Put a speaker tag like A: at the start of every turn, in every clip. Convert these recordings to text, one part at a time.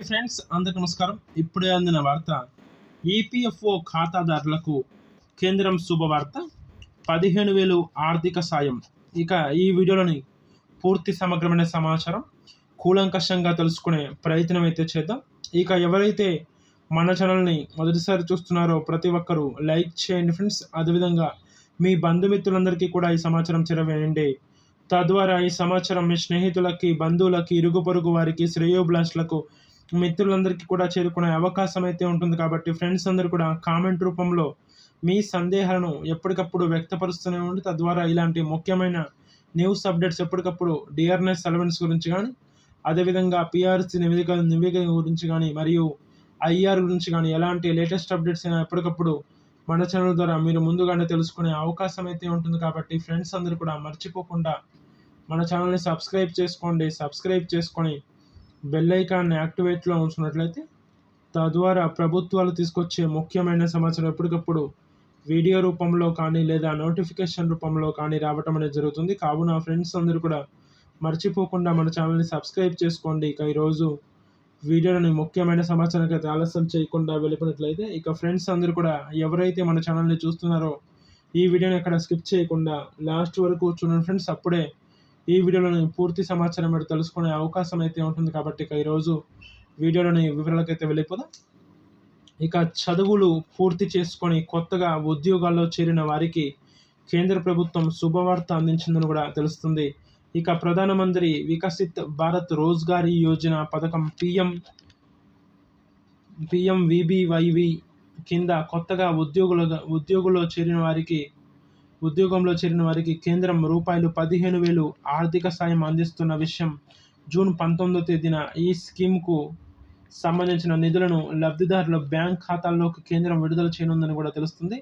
A: Friends అందరికి నమస్కారం. ఇప్పుడే అందిన వార్త, ఈపీఎఫ్ఓ ఖాతాదారులకు కేంద్రం శుభవార్త, 15,000 ఆర్థిక సాయం. ఇక ఈ వీడియోలోని పూర్తి సమగ్రమైన సమాచారం కూలంకషంగా తెలుసుకునే ప్రయత్నం అయితే చేద్దాం. ఇక ఎవరైతే మన ఛానల్ని మొదటిసారి చూస్తున్నారో ప్రతి ఒక్కరూ లైక్ చేయండి ఫ్రెండ్స్. అదేవిధంగా మీ బంధుమిత్రులందరికీ కూడా ఈ సమాచారం చేరవేయండి. తద్వారా ఈ సమాచారం మీ స్నేహితులకి, బంధువులకి, ఇరుగు పొరుగు వారికి, శ్రేయోభిలాషులకు, మిత్రులందరికీ కూడా చేరుకునే అవకాశం అయితే ఉంటుంది. కాబట్టి ఫ్రెండ్స్ అందరూ కూడా కామెంట్ రూపంలో మీ సందేహాలను ఎప్పటికప్పుడు వ్యక్తపరుస్తూనే ఉండి, తద్వారా ఇలాంటి ముఖ్యమైన న్యూస్ అప్డేట్స్ ఎప్పటికప్పుడు డిఆర్ఎస్ అలవెన్స్ గురించి కానీ, అదేవిధంగా పిఆర్సీ నివేదిక గురించి కానీ, మరియు ఐఆర్ గురించి కానీ ఎలాంటి లేటెస్ట్ అప్డేట్స్ అయినా ఎప్పటికప్పుడు మన ఛానల్ ద్వారా మీరు ముందుగానే తెలుసుకునే అవకాశం అయితే ఉంటుంది. కాబట్టి ఫ్రెండ్స్ అందరూ కూడా మర్చిపోకుండా మన ఛానల్ని సబ్స్క్రైబ్ చేసుకోండి. సబ్స్క్రైబ్ చేసుకొని బెల్ ఐకాన్ని యాక్టివేట్లో ఉంచినట్లయితే తద్వారా ప్రభుత్వాలు తీసుకొచ్చే ముఖ్యమైన సమాచారం ఎప్పటికప్పుడు వీడియో రూపంలో కానీ లేదా నోటిఫికేషన్ రూపంలో కానీ రావటం అనేది జరుగుతుంది. కావున ఫ్రెండ్స్ అందరూ కూడా మర్చిపోకుండా మన ఛానల్ని సబ్స్క్రైబ్ చేసుకోండి. ఇక ఈరోజు వీడియోని ముఖ్యమైన సమాచారానికి అయితే ఆలస్యం చేయకుండా వెళ్ళిపోయినట్లయితే, ఇక ఫ్రెండ్స్ అందరూ కూడా ఎవరైతే మన ఛానల్ని చూస్తున్నారో ఈ వీడియోని ఎక్కడ స్కిప్ చేయకుండా లాస్ట్ వరకు చూడండి ఫ్రెండ్స్. అప్పుడే ఈ వీడియోలోని పూర్తి సమాచారం మీరు తెలుసుకునే అవకాశం అయితే ఉంటుంది. కాబట్టి ఇక ఈరోజు వీడియోలోని వివరాలకైతే వెళ్ళిపోదాం. ఇక చదువులు పూర్తి చేసుకొని కొత్తగా ఉద్యోగాల్లో చేరిన వారికి కేంద్ర ప్రభుత్వం శుభవార్త అందించిందని కూడా తెలుస్తుంది. ఇక ప్రధానమంత్రి వికసిత్ భారత్ రోజ్గారీ యోజన పథకం పిఎంవిబివైవి కింద కొత్తగా ఉద్యోగంలో చేరిన వారికి కేంద్రం రూపాయలు 15,000 ఆర్థిక సాయం అందిస్తున్న విషయం జూన్ 19వ తేదీన ఈ స్కీమ్కు సంబంధించిన నిధులను లబ్ధిదారుల బ్యాంక్ ఖాతాల్లోకి కేంద్రం విడుదల చేయనుందని కూడా తెలుస్తుంది.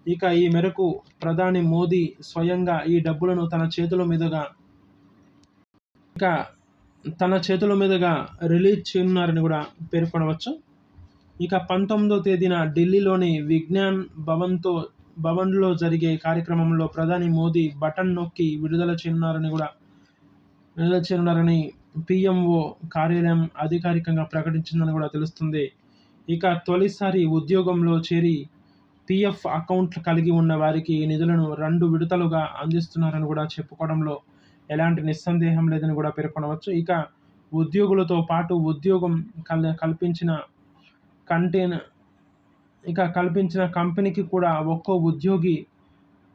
A: ఇక ఈ మేరకు ప్రధాని మోదీ స్వయంగా ఈ డబ్బులను తన చేతుల మీదుగా రిలీజ్ చేయనున్నారని కూడా పేర్కొనవచ్చు. ఇక 19వ తేదీన ఢిల్లీలోని విజ్ఞాన్ భవన్లో జరిగే కార్యక్రమంలో ప్రధాని మోదీ బటన్ నొక్కి విడుదల చేయనున్నారని పిఎంఓ కార్యాలయం అధికారికంగా ప్రకటించిందని కూడా తెలుస్తుంది. ఇక తొలిసారి ఉద్యోగంలో చేరి పిఎఫ్ అకౌంట్లు కలిగి ఉన్న వారికి ఈ నిధులను 2 విడతలుగా అందిస్తున్నారని కూడా చెప్పుకోవడంలో ఎలాంటి నిస్సందేహం లేదని కూడా పేర్కొనవచ్చు. ఇక ఉద్యోగులతో పాటు ఉద్యోగం కల్పించిన కంపెనీకి కూడా ఒక్కో ఉద్యోగి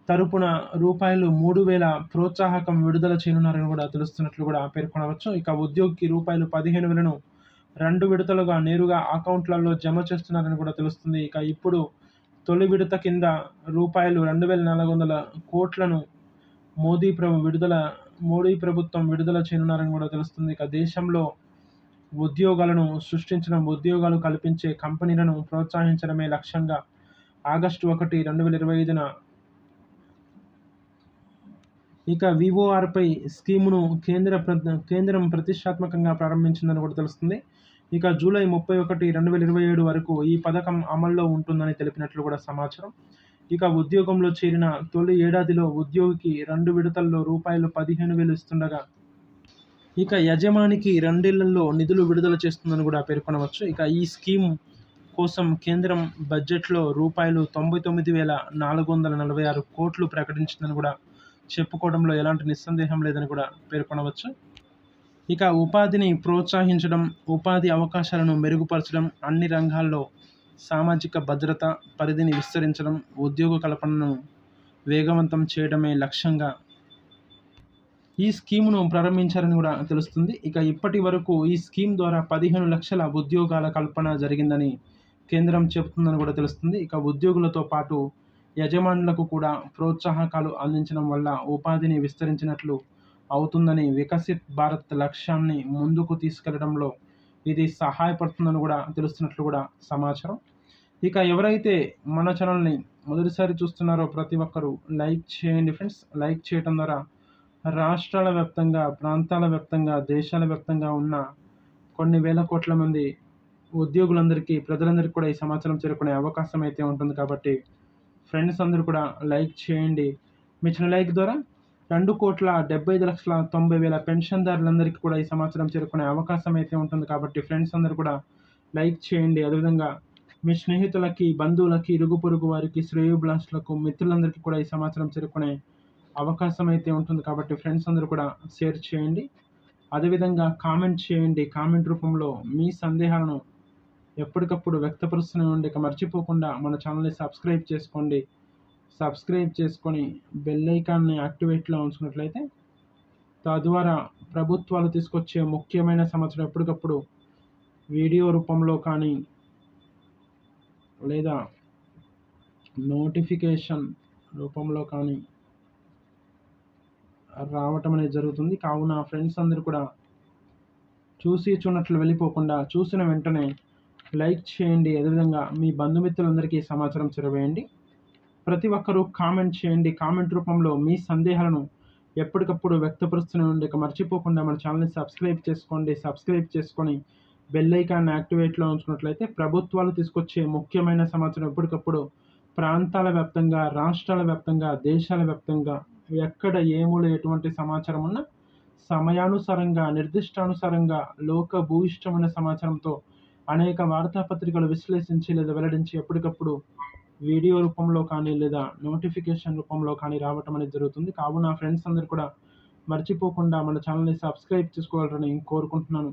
A: తరపున రూపాయలు 3,000 ప్రోత్సాహకం విడుదల చేయనున్నారని కూడా తెలుస్తున్నట్లు కూడా పేర్కొనవచ్చు. ఇక ఉద్యోగికి రూపాయలు 15,000ను 2 విడతలుగా నేరుగా అకౌంట్లలో జమ చేస్తున్నారని కూడా తెలుస్తుంది. ఇక ఇప్పుడు తొలి విడత కింద రూపాయలు 2,400 కోట్లను మోదీ ప్రభుత్వం విడుదల చేయనున్నారని కూడా తెలుస్తుంది. ఇక దేశంలో ఉద్యోగాలను సృష్టించడం, ఉద్యోగాలు కల్పించే కంపెనీలను ప్రోత్సహించడమే లక్ష్యంగా ఆగస్టు 1, 2025న ఇక విఓఆర్పై స్కీమును కేంద్రం ప్రతిష్టాత్మకంగా ప్రారంభించిందని కూడా తెలుస్తుంది. ఇక జూలై 31, 2027 వరకు ఈ పథకం అమల్లో ఉంటుందని తెలిపినట్లు కూడా సమాచారం. ఇక ఉద్యోగంలో చేరిన తొలి ఏడాదిలో ఉద్యోగికి 2 విడతల్లో రూపాయలు 15,000 ఇస్తుండగా, ఇక యజమానికి 2 ఏళ్లలో నిధులు విడుదల చేస్తుందని కూడా పేర్కొనవచ్చు. ఇక ఈ స్కీమ్ కోసం కేంద్రం బడ్జెట్లో రూపాయలు 99,446 కోట్లు ప్రకటించిందని కూడా చెప్పుకోవడంలో ఎలాంటి నిస్సందేహం లేదని కూడా పేర్కొనవచ్చు. ఇక ఉపాధిని ప్రోత్సహించడం, ఉపాధి అవకాశాలను మెరుగుపరచడం, అన్ని రంగాల్లో సామాజిక భద్రత పరిధిని విస్తరించడం, ఉద్యోగ కల్పనను వేగవంతం చేయడమే లక్ష్యంగా ఈ స్కీమును ప్రారంభించారని కూడా తెలుస్తుంది. ఇక ఇప్పటి వరకు ఈ స్కీమ్ ద్వారా 15 లక్షల ఉద్యోగాల కల్పన జరిగిందని కేంద్రం చెబుతుందని కూడా తెలుస్తుంది. ఇక ఉద్యోగులతో పాటు యజమానులకు కూడా ప్రోత్సాహకాలు అందించడం వల్ల ఉపాధిని విస్తరించినట్లు అవుతుందని, వికసిత్ భారత్ లక్ష్యాన్ని ముందుకు తీసుకెళ్లడంలో ఇది సహాయపడుతుందని కూడా తెలుస్తున్నట్లు కూడా సమాచారం. ఇక ఎవరైతే మన ఛానల్ని మొదటిసారి చూస్తున్నారో ప్రతి ఒక్కరూ లైక్ చేయండి ఫ్రెండ్స్. లైక్ చేయడం ద్వారా రాష్ట్రాల వ్యాప్తంగా, ప్రాంతాల వ్యాప్తంగా, దేశాల వ్యాప్తంగా ఉన్న కొన్ని వేల కోట్ల మంది ఉద్యోగులందరికీ, ప్రజలందరికీ కూడా ఈ సమాచారం చేరుకునే అవకాశం అయితే ఉంటుంది. కాబట్టి ఫ్రెండ్స్ అందరూ కూడా లైక్ చేయండి. మీ చిన్న లైక్ ద్వారా 2,75,90,000 పెన్షన్దారులందరికీ కూడా ఈ సమాచారం చేరుకునే అవకాశం అయితే ఉంటుంది. కాబట్టి ఫ్రెండ్స్ అందరూ కూడా లైక్ చేయండి. అదేవిధంగా మీ స్నేహితులకి, బంధువులకి, ఇరుగు పొరుగు వారికి, శ్రేయోభిలాషులకు, మిత్రులందరికీ కూడా ఈ సమాచారం చేరుకునే అవకాశం అయితే ఉంటుంది. కాబట్టి ఫ్రెండ్స్ అందరూ కూడా షేర్ చేయండి. అదేవిధంగా కామెంట్ చేయండి. కామెంట్ రూపంలో మీ సందేహాలను ఎప్పటికప్పుడు వ్యక్తపరుస్తూనే ఉండి, ఇక మర్చిపోకుండా మన ఛానల్ని సబ్స్క్రైబ్ చేసుకోండి. సబ్స్క్రైబ్ చేసుకొని బెల్ ఐకాన్ని యాక్టివేట్లో ఉంచుకున్నట్లయితే తద్వారా ప్రభుత్వాలు తీసుకొచ్చే ముఖ్యమైన సమాచారం ఎప్పటికప్పుడు వీడియో రూపంలో కానీ లేదా నోటిఫికేషన్ రూపంలో కానీ రావటం అనేది జరుగుతుంది. కావున ఫ్రెండ్స్ అందరూ కూడా చూసినట్లు వెళ్ళిపోకుండా చూసిన వెంటనే లైక్ చేయండి. అదేవిధంగా మీ బంధుమిత్రులందరికీ సమాచారం చేరవేయండి. ప్రతి ఒక్కరూ కామెంట్ చేయండి. కామెంట్ రూపంలో మీ సందేహాలను ఎప్పటికప్పుడు వ్యక్తపరుస్తూనే ఉండి, ఇక మర్చిపోకుండా మన ఛానల్ని సబ్స్క్రైబ్ చేసుకోండి. సబ్స్క్రైబ్ చేసుకొని బెల్ ఐకాన్ యాక్టివేట్లో ఉంచుకున్నట్లయితే ప్రభుత్వాలు తీసుకొచ్చే ముఖ్యమైన సమాచారం ఎప్పటికప్పుడు ప్రాంతాల వ్యాప్తంగా, రాష్ట్రాల వ్యాప్తంగా, దేశాల వ్యాప్తంగా ఎక్కడ ఏ మూల ఎటువంటి సమాచారం ఉన్నా సమయానుసారంగా, నిర్దిష్టానుసారంగా లోక భూయిష్టమైన సమాచారంతో అనేక వార్తాపత్రికలు విశ్లేషించి లేదా వెల్లడించి ఎప్పటికప్పుడు వీడియో రూపంలో కానీ లేదా నోటిఫికేషన్ రూపంలో కానీ రావటం అనేది జరుగుతుంది. కావున ఫ్రెండ్స్ అందరూ కూడా మర్చిపోకుండా మన ఛానల్ని సబ్స్క్రైబ్ చేసుకోవాలని కోరుకుంటున్నాను.